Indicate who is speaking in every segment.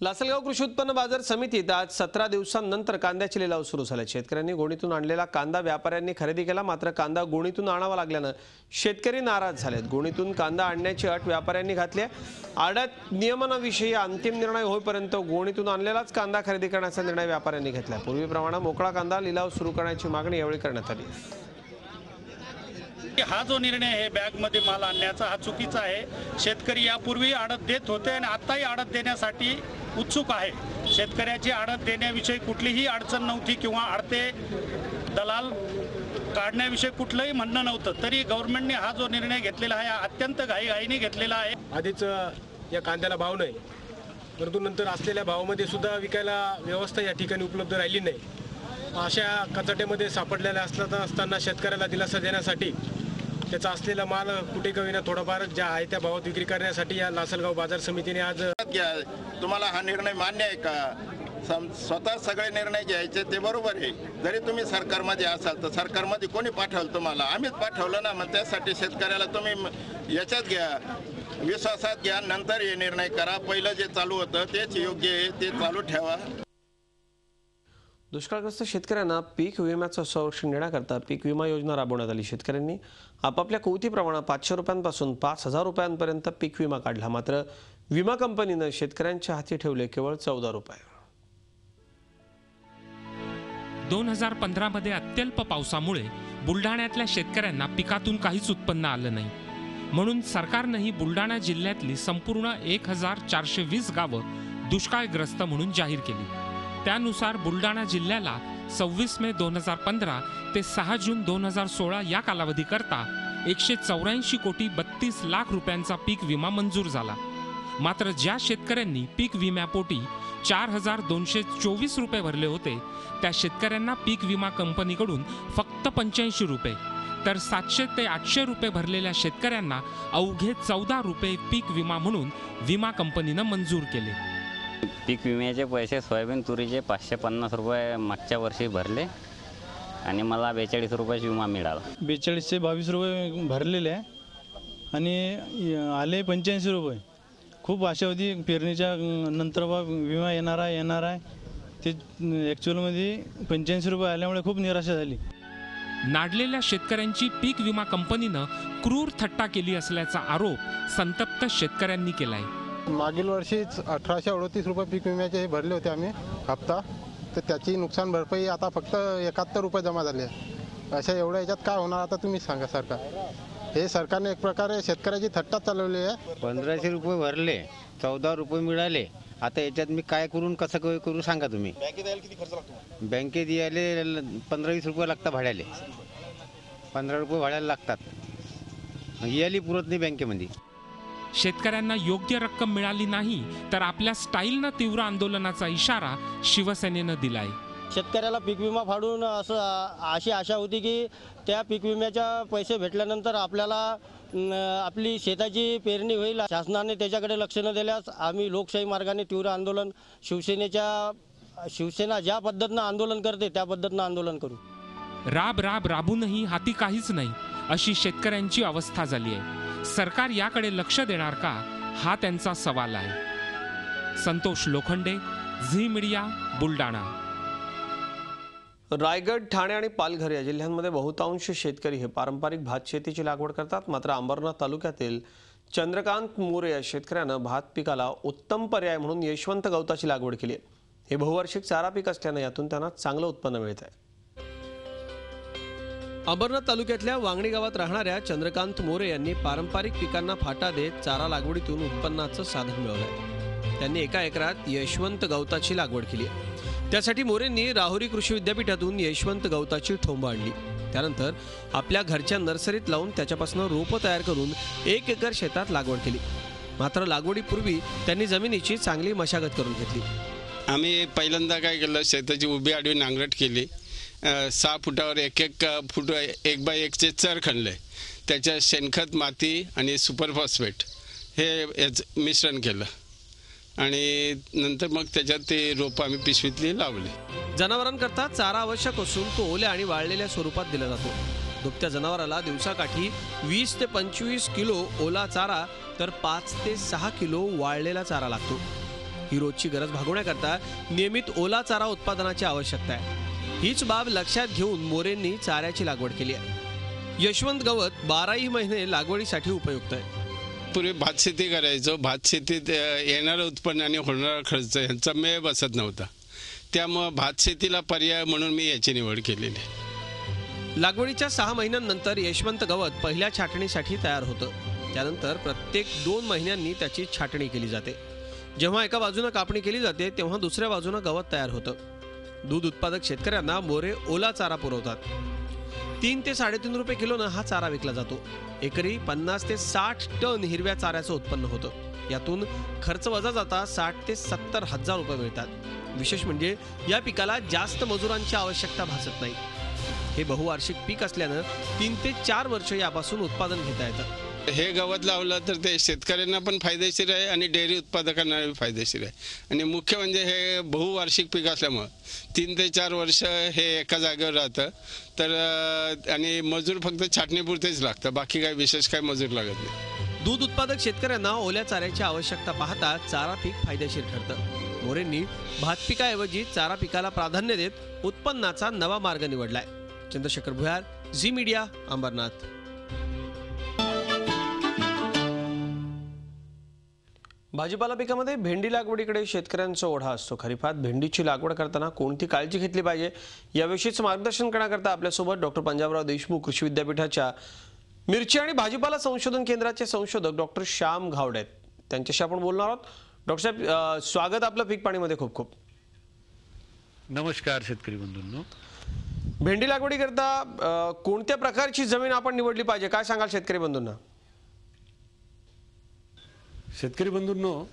Speaker 1: लासलगाव कृषी उत्पन्न बाजार समितीत आज 17 दिवसांनंतर कांद्याचे लिलाव सुरू झाले। शेतकऱ्यांनी गोणीतून आणलेला कांदा व्यापाऱ्यांनी खरेदी केला, मात्र कांदा गोणीतून आणावा लागल्याने शेतकरी नाराज झालेत। गोणीतून कांदा आणण्याची अट व्यापाऱ्यांनी घातली आहे। आडत नियमनाविषयी अंतिम निर्णय होईपर्यंत गोणीतून आणलेलाच कांदा खरेदी करण्याचा निर्णय व्यापाऱ्यांनी घेतला। पूर्वीप्रमाणे मोकळा कांदा लिलाव सुरू करण्याची मागणी यावेळी करण्यात आली।
Speaker 2: हा जो निर्णय आहे बॅग मध्ये माल आणण्याचा हा चुकीचा आहे। शेतकरी यापूर्वी आडत देत होते आणि आताही आडत देण्यासाठी उत्सुक आहे। शेतकऱ्याची आडत देण्याविषयी कुठलीही अडचण नव्हती किंवा आडते दलाल काढण्याविषयी कुठलंही म्हणणं नव्हतं, तरी गव्हर्नमेंटने हा जो निर्णय घेतलेला आहे अत्यंत घाईघाईने घेतलेला आहे।
Speaker 3: आधीच या कांद्याला भाव नाही, परंतु नंतर असलेल्या भावामध्ये सुद्धा विकायला व्यवस्था या ठिकाणी उपलब्ध राहिली नाही। अशा कचाट्यामध्ये सापडलेल्या असताना शेतकऱ्याला दिलासा देण्यासाठी त्याचा असलेला माल कुठे कवीना थोडाफार ज्या आहे त्या भावात विक्री करण्यासाठी या लासलगाव बाजार समितीने आज
Speaker 4: तुम्हाला हा निर्णय मान्य आहे का? स्वतः सगळे निर्णय घ्यायचे ते बरोबर आहे। जरी तुम्ही सरकारमध्ये असाल तर सरकारमध्ये कोणी पाठवलं तुम्हाला? आम्हीच पाठवलं ना। मग त्यासाठी शेतकऱ्याला तुम्ही याच्यात घ्या, विश्वासात घ्या, नंतर हे निर्णय करा। पहिलं जे चालू होतं तेच योग्य आहे, ते चालू ठेवा।
Speaker 1: दुष्काळग्रस्त शेतकऱ्यांना पीक विम्याचं संरक्षण देण्याकरता पीक विमा योजना राबवण्यात आली। शेतकऱ्यांनी आपापल्या कुवतीप्रमाणे 500 रुपयांपासून 5000 रुपयांपर्यंत पीक विमा काढला, मात्र विमा कंपनीने शेतकऱ्यांच्या हाती ठेवले केवळ 14 रुपये।
Speaker 5: 2015 मध्ये अत्यल्प पावसामुळे बुलढाण्यातल्या शेतकऱ्यांना पिकातून काहीच उत्पन्न आलं नाही, म्हणून सरकारनेही बुलढाणा जिल्ह्यातली संपूर्ण 1420 गावं दुष्काळग्रस्त म्हणून जाहीर केली। त्यानुसार बुलढाणा जिल्ह्याला 26 मे 2015 ते 6 जून 2016 या कालावधीकरता 184 कोटी 32 लाख रुपयांचा पीक विमा मंजूर झाला। मात्र ज्या शेतकऱ्यांनी पीक विम्यापोटी 4224 रुपये भरले होते त्या शेतकऱ्यांना पीक विमा कंपनीकडून फक्त 85 रुपये, तर 700 ते 800 रुपये भरलेल्या शेतकऱ्यांना अवघे 14 रुपये पीक विमा म्हणून विमा कंपनीनं मंजूर केले।
Speaker 6: पीक विम्याचे पैसे सोयाबीन तुरीचे 550 रुपये मागच्या वर्षी भरले आणि मला 42 रुपयाचा विमा मिळाला।
Speaker 7: 42 ते 22 रुपये भरलेले आहे आणि आले 85 रुपये। खूप आशा होती पेरणीच्या नंतर विमा येणार आहे, ते ॲक्च्युअलमध्ये 85 रुपये आल्यामुळे खूप निराशा झाली।
Speaker 5: नाडलेल्या शेतकऱ्यांची पीक विमा कंपनीनं क्रूर थट्टा केली असल्याचा आरोप संतप्त शेतकऱ्यांनी केलाय।
Speaker 8: मागील वर्षीच 1838 रुपये पीक विम्याचे भरले होते आम्ही हप्ता, तर त्याची नुकसान भरपाई आता फक्त 71 रुपये जमा झाले आहे। अशा एवढ्या याच्यात काय होणार आता तुम्ही सांगा। हे सरकारने एक प्रकारे शेतकऱ्याची थट्टा चालवली आहे।
Speaker 9: 1500 रुपये भरले, 14 रुपये मिळाले। आता याच्यात मी काय कसं करू सांगा तुम्ही। बँकेत यायला किती खर्च लागतो? बँकेत यायला 15-20 रुपये लागतात भाड्याले, 15 रुपये भाड्याला लागतात। यायला पुरत नाही बँकेमध्ये।
Speaker 5: शेतकऱ्यांना योग्य रक्कम मिळाली नाही तर आपल्या स्टाईलनं तीव्र आंदोलनाचा इशारा शिवसेनेनं दिलाय।
Speaker 10: शेतकऱ्याला पीक विमा फाडून अशी आशा होती की त्या पीक विम्याच्या पैसे भेटल्यानंतर आपल्याला आपली शेताची पेरणी होईल। शासनाने त्याच्याकडे लक्ष न दिल्यास आम्ही लोकशाही मार्गाने तीव्र आंदोलन शिवसेना ज्या पद्धतीनं आंदोलन करते त्या पद्धतीनं आंदोलन करू।
Speaker 5: राबूनही हाती काहीच नाही अशी शेतकऱ्यांची अवस्था झाली आहे। सरकार याकडे लक्ष देणार का हा त्यांचा सवाल आहे। संतोष लोखंडे, झी मीडिया, बुलढाणा।
Speaker 1: रायगड, ठाणे आणि पालघर या जिल्ह्यांमध्ये बहुतांश शेतकरी हे पारंपरिक भात शेतीची लागवड करतात, मात्र अंबरनाथ तालुक्यातील चंद्रकांत मोरे या शेतकऱ्यानं भात पिकाला उत्तम पर्याय म्हणून यशवंत गवताची लागवड केली आहे। हे बहुवार्षिक चारा पीक असल्याने यातून त्यांना चांगलं उत्पन्न मिळत आहे। अंबरनाथ तालुक्यातल्या वांगणी गावात राहणाऱ्या चंद्रकांत मोरे यांनी पारंपरिक पिकांना फाटा देत चारा लागवडीतून उत्पन्नाचं साधन मिळवलंय। त्यांनी एका एकरात यशवंत गवताची लागवड केली आहे। त्यासाठी मोरेंनी राहुरी कृषी विद्यापीठातून यशवंत गवताची ठोंब आणली, त्यानंतर आपल्या घरच्या नर्सरीत लावून त्याच्यापासून रोपं तयार करून 1 एकर शेतात लागवड केली। मात्र लागवडीपूर्वी त्यांनी जमिनीची चांगली मशागत करून घेतली।
Speaker 11: आम्ही पहिल्यांदा काय केलं, शेताची उभी आडवी नांगरट केली। 6 फुटावर 1 फूट 1 बाय 1चे चर खणले, त्याच्यात शेणखत, माती आणि सुपर फॉस्फेट हे मिश्रण केलं आणि नंतर मग त्याच्यात ते रोप आम्ही पिशवीतली लावले।
Speaker 1: जनावरांकरता चारा आवश्यक असून तो ओल्या आणि वाळलेल्या स्वरूपात दिला जातो। दुभत्या जनावराला दिवसाकाठी 20 ते 25 किलो ओला चारा तर 5 ते 6 किलो वाळलेला चारा लागतो। ही रोजची गरज भागवण्याकरता नियमित ओला चारा उत्पादनाची आवश्यकता आहे. हीच बाब लक्षात घेऊन मोरेंनी चाऱ्याची लागवड केली आहे. यशवंत गवत 12ही महिने लागवडीसाठी उपयुक्त आहे.
Speaker 11: पूर्वी भात शेती करायचो. भात शेतीत येणारं उत्पन्न आणि होणारा खर्च यांचा मेळ बसत नव्हता. त्यामुळं भात शेतीला पर्याय म्हणून मी याची निवड केलेली आहे.
Speaker 1: लागवडीच्या 6 महिन्यांनंतर यशवंत गवत पहिल्या छाटणीसाठी तयार होतं. त्यानंतर प्रत्येक 2 महिन्यांनी त्याची छाटणी केली जाते. जेव्हा एका बाजूनं कापणी केली जाते तेव्हा दुसऱ्या बाजूनं गवत तयार होतं. दूध उत्पादक शेतकऱ्यांना मोरे ओला चारा पुरवतात. 3 ते 3.5 रुपये किलोनं हा चारा विकला जातो. एकरी 50 ते 60 टन हिरव्या चाऱ्याचं उत्पन्न होतं. यातून खर्च वजा जाता 60 ते 70 हजार रुपये मिळतात. विशेष म्हणजे या पिकाला जास्त मजुरांची आवश्यकता भासत नाही. हे बहुवार्षिक पीक असल्यानं 3 ते 4 वर्ष यापासून उत्पादन घेता येतं.
Speaker 11: हे गवत लावलं तर ते शेतकऱ्यांना पण फायदेशीर आहे आणि डेअरी उत्पादकांना फायदेशीर आहे. आणि मुख्य म्हणजे हे बहुवार्षिक पीक असल्यामुळं 3 ते 4 वर्ष हे एका जागेवर राहतं. तर आणि मजूर फक्त छाटणीपुरतेच लागतं. बाकी काही विशेष काही मजूर लागत नाही.
Speaker 1: दूध उत्पादक शेतकऱ्यांना ओल्या चाऱ्याची आवश्यकता पाहता चारा पीक फायदेशीर ठरतं. मोरेंनी भात पिकाऐवजी चारा पिकाला प्राधान्य देत उत्पन्नाचा नवा मार्ग निवडलाय. चंद्रशेखर भुयार, झी मीडिया, अंबरनाथ. भाजीपाला पिकामध्ये भेंडी लागवडीकडे शेतकऱ्यांचा ओढा असतो. खरीपात भेंडीची लागवड करताना कोणती काळजी घेतली पाहिजे याविषयीच मार्गदर्शन करण्याकरता आपल्यासोबत डॉक्टर पंजाबराव देशमुख कृषी विद्यापीठाच्या मिरची आणि भाजीपाला संशोधन केंद्राचे संशोधक डॉक्टर श्याम घावडे आहेत. त्यांच्याशी आपण बोलणार आहोत. डॉक्टर साहेब, स्वागत आपलं पीक पाणीमध्ये. खूप खूप
Speaker 12: नमस्कार शेतकरी बंधूंनो.
Speaker 1: भेंडी लागवडीकरता कोणत्या प्रकारची जमीन आपण निवडली पाहिजे, काय सांगाल शेतकरी बंधूंना?
Speaker 12: शेतकरी बंधूंनो,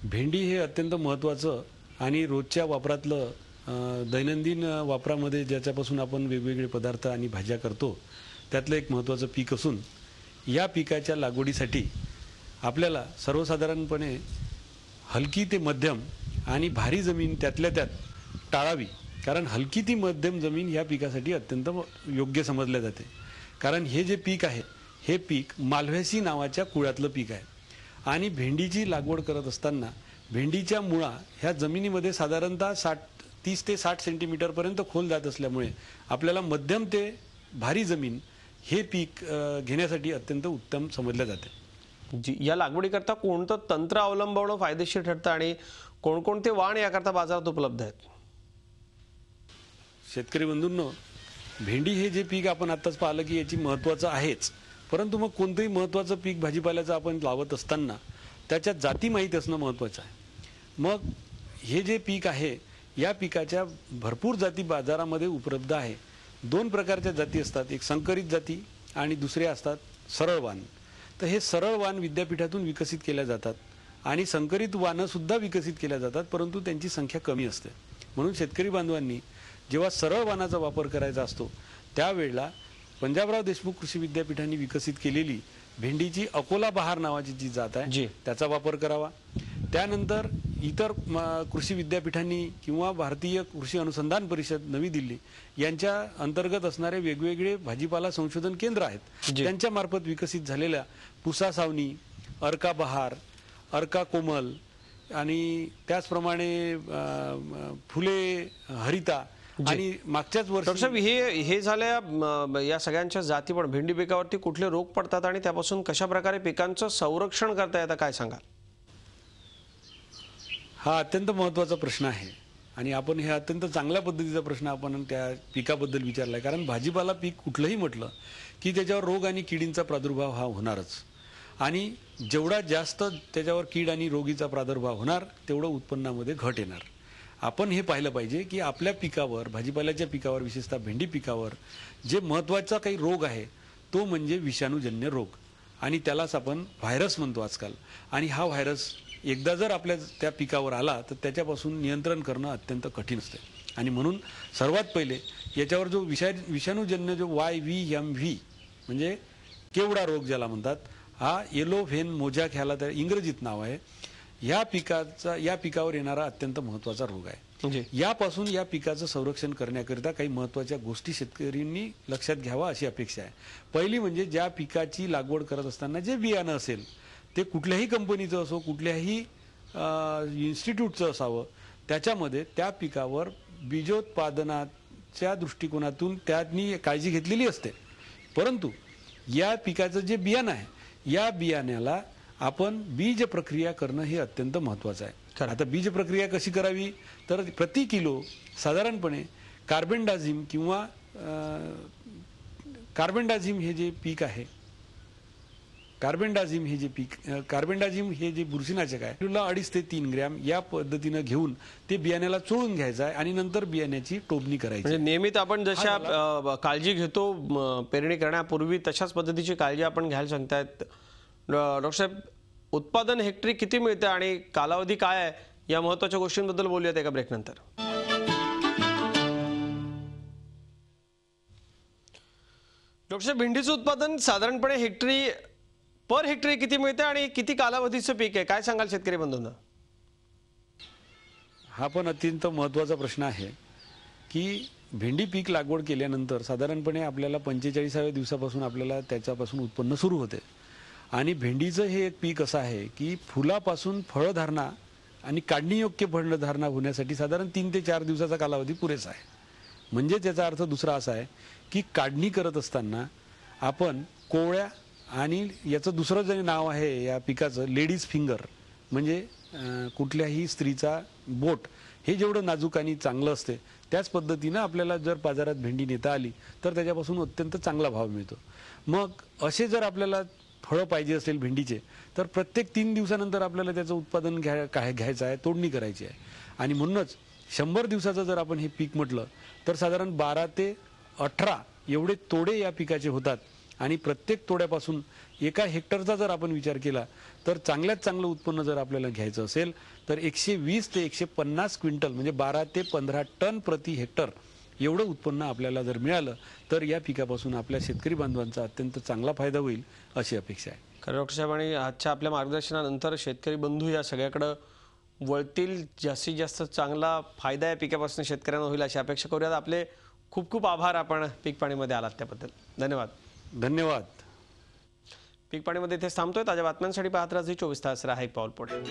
Speaker 12: भेंडी हे अत्यंत महत्त्वाचं आणि रोजच्या वापरातलं दैनंदिन वापरामध्ये ज्याच्यापासून आपण वेगवेगळे पदार्थ आणि भाज्या करतो त्यातलं एक महत्त्वाचं पीक असून या पिकाच्या लागवडीसाठी आपल्याला सर्वसाधारणपणे हलकी ते मध्यम आणि भारी जमीन त्यातल्या त्यात टाळावी. कारण हलकी ती मध्यम जमीन या पिकासाठी अत्यंत योग्य समजले जाते. कारण हे जे पीक आहे हे पीक मालव्यासी नावाच्या कुळातलं पीक आहे. आणि भेंडीची लागवड करत असताना भेंडीच्या मुळा ह्या जमिनीमध्ये साधारणतः 30 ते 60 सेंटीमीटरपर्यंत खोल जात असल्यामुळे आपल्याला मध्यम ते भारी जमीन हे पीक घेण्यासाठी अत्यंत उत्तम समजले जाते.
Speaker 1: या लागवडीकरता कोणतं तंत्र अवलंबवणं फायदेशीर ठरतं आणि कोणकोणते वाण याकरता बाजारात उपलब्ध आहेत?
Speaker 12: शेतकरी बंधूंनो, भेंडी हे जे पीक आपण आत्ताच पाहिलं की याची महत्त्वाचं आहेच. परंतु मग कोणतंही महत्त्वाचं पीक भाजीपाल्याचं आपण लावत असताना त्याच्या जाती माहीत असणं महत्त्वाचं आहे. मग हे जे पीक आहे या पिकाच्या भरपूर जाती बाजारामध्ये उपलब्ध आहे. 2 प्रकारच्या जाती असतात. एक संकरित जाती आणि दुसरे असतात सरळ वाण. तर हे सरळ वाण विद्यापीठातून विकसित केल्या जातात आणि संकरित वाणं सुद्धा विकसित केल्या जातात, परंतु त्यांची संख्या कमी असते. म्हणून शेतकरी बांधवांनी जेव्हा सरळ वाणाचा वापर करायचा असतो त्यावेळेला पंजाबराव देशमुख कृषी विद्यापीठाने विकसित केलेली भेंडीची अकोला बहार नावाची जी जात आहे त्याचा वापर करावा. त्यानंतर इतर कृषी विद्यापीठांनी किंवा भारतीय कृषी अनुसंधान परिषद नवी दिल्ली यांच्या अंतर्गत असणारे वेगवेगळे भाजीपाला संशोधन केंद्र आहेत त्यांच्या मार्फत विकसित झालेल्या पुसा सावनी, अर्का बहार, अर्का कोमल आणि त्याचप्रमाणे फुले हरिता आणि मागच्याच वर्षी
Speaker 1: हे झाल्या या सगळ्यांच्या जाती. पण भेंडी पिकावरती कुठले रोग पडतात आणि त्यापासून कशा प्रकारे पिकांचं संरक्षण करता येतं, काय सांगाल?
Speaker 12: हा अत्यंत महत्त्वाचा प्रश्न आहे आणि आपण हे अत्यंत चांगल्या पद्धतीचा प्रश्न आपण त्या पिकाबद्दल विचारलाय. कारण भाजीपाला पीक कुठलंही म्हटलं की त्याच्यावर रोग आणि किडींचा प्रादुर्भाव हा होणारच आणि जेवढा जास्त त्याच्यावर कीड आणि रोगीचा प्रादुर्भाव होणार तेवढं उत्पन्नामध्ये घट येणार. आपण हे पाहिलं पाहिजे की आपल्या पिकावर, भाजीपाल्याच्या पिकावर, विशेषतः भेंडी पिकावर जे महत्त्वाचा काही रोग आहे तो म्हणजे विषाणूजन्य रोग आणि त्यालाच आपण व्हायरस म्हणतो आजकाल. आणि हा व्हायरस एकदा जर आपल्या त्या पिकावर आला तर त्याच्यापासून नियंत्रण करणं अत्यंत कठीण असते. आणि म्हणून सर्वात पहिले याच्यावर जो विषाणूजन्य जो YVMV म्हणजे केवडा रोग ज्याला म्हणतात, हा येलो व्हेन मोजॅक ह्याला त्या इंग्रजीत नाव आहे. या पिकावर येणारा अत्यंत महत्त्वाचा रोग आहे. यापासून या पिकाचं संरक्षण करण्याकरिता काही महत्त्वाच्या गोष्टी शेतकऱ्यांनी लक्षात घ्यावा अशी अपेक्षा आहे. पहिली म्हणजे ज्या पिकाची लागवड करत असताना जे बियाणं असेल ते कुठल्याही कंपनीचं असो, कुठल्याही इन्स्टिट्यूटचं असावं, त्याच्यामध्ये त्या पिकावर बीजोत्पादनाच्या दृष्टिकोनातून त्यांनी काळजी घेतलेली असते. परंतु या पिकाचं जे बियाणं आहे, या बियाण्याला आपण बीज प्रक्रिया करणं हे अत्यंत महत्त्वाचं आहे. आता बीज प्रक्रिया कशी करावी, तर प्रति किलो साधारणपणे कार्बेंडाझिम किंवा कार्बेंडाझिम हे जे पीक आहे, कार्बेंडाझिम हे जे बुरशीनाशक आहे, तुला 2.5 ते 3 ग्रॅम या पद्धतीनं घेऊन ते बियाण्याला चोळून घ्यायचं आहे आणि नंतर बियाण्याची टोभणी करायची.
Speaker 1: म्हणजे नियमित आपण जशा काळजी घेतो पेरणी करण्यापूर्वी तशाच पद्धतीची काळजी आपण घ्यायला सांगतायत. डॉक्टर साहेब, उत्पादन हेक्टरी किती मिळतं आणि कालावधी काय आहे, या महत्त्वाच्या गोष्टींबद्दल बोलूयात एका ब्रेकनंतर. डॉक्टर साहेब, भेंडीचं उत्पादन साधारणपणे पर हेक्टरी किती मिळते आणि किती कालावधीचं पीक आहे, काय सांगाल शेतकरी बंधूंना?
Speaker 12: हा पण अत्यंत महत्त्वाचा प्रश्न आहे की भेंडी पीक लागवड केल्यानंतर साधारणपणे आपल्याला 45व्या दिवसापासून आपल्याला त्याच्यापासून उत्पन्न सुरू होते. आणि भेंडीचं हे एक पीक असं आहे की फुलापासून फळधारणा आणि काढणीयोग्य फळधारणा होण्यासाठी साधारण 3 ते 4 दिवसाचा कालावधी पुरेसा आहे. म्हणजे त्याचा अर्थ दुसरा असा आहे की काढणी करत असताना आपण कोवळ्या आणि याचं दुसरं जे नाव आहे या पिकाचं लेडीज फिंगर, म्हणजे कुठल्याही स्त्रीचा बोट हे जेवढं नाजूक आणि चांगलं असते त्याच पद्धतीनं आपल्याला जर बाजारात भेंडी नेता आली तर त्याच्यापासून अत्यंत चांगला भाव मिळतो. मग असे जर आपल्याला फळं पाहिजे असेल भेंडीचे तर प्रत्येक 3 दिवसानंतर आपल्याला त्याचं उत्पादन घ्यायचं आहे, तोडणी करायची आहे. आणि म्हणूनच 100 दिवसाचं जर आपण हे पीक म्हटलं तर साधारण 12 ते 18 एवढे तोडे या पिकाचे होतात. आणि प्रत्येक तोड्यापासून 1 हेक्टरचा जर आपण विचार केला तर चांगल्यात चांगलं उत्पन्न जर आपल्याला घ्यायचं असेल तर 120 ते 150 क्विंटल म्हणजे 12 ते 15 टन प्रति हेक्टर एवढं उत्पन्न आपल्याला जर मिळालं तर या पिकापासून आपल्या शेतकरी बांधवांचा अत्यंत चांगला फायदा होईल अशी अपेक्षा आहे.
Speaker 1: खरं डॉक्टर साहेब, आणि आजच्या आपल्या मार्गदर्शनानंतर शेतकरी बंधू या सगळ्याकडे वळतील, जास्तीत जास्त चांगला फायदा या पिकापासून शेतकऱ्यांना होईल अशी अपेक्षा करूयात. आपले खूप खूप आभार, आपण पीक पाणीमध्ये आलात त्याबद्दल. धन्यवाद.
Speaker 12: धन्यवाद.
Speaker 1: पीक पाणीमध्ये इथेच थांबतोय. ताज्या बातम्यांसाठी पाहत राहा 24 तास. राहा एक पाऊल पुढे.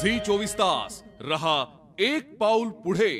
Speaker 13: झी 24 तास रहा एक पाऊल पुढे.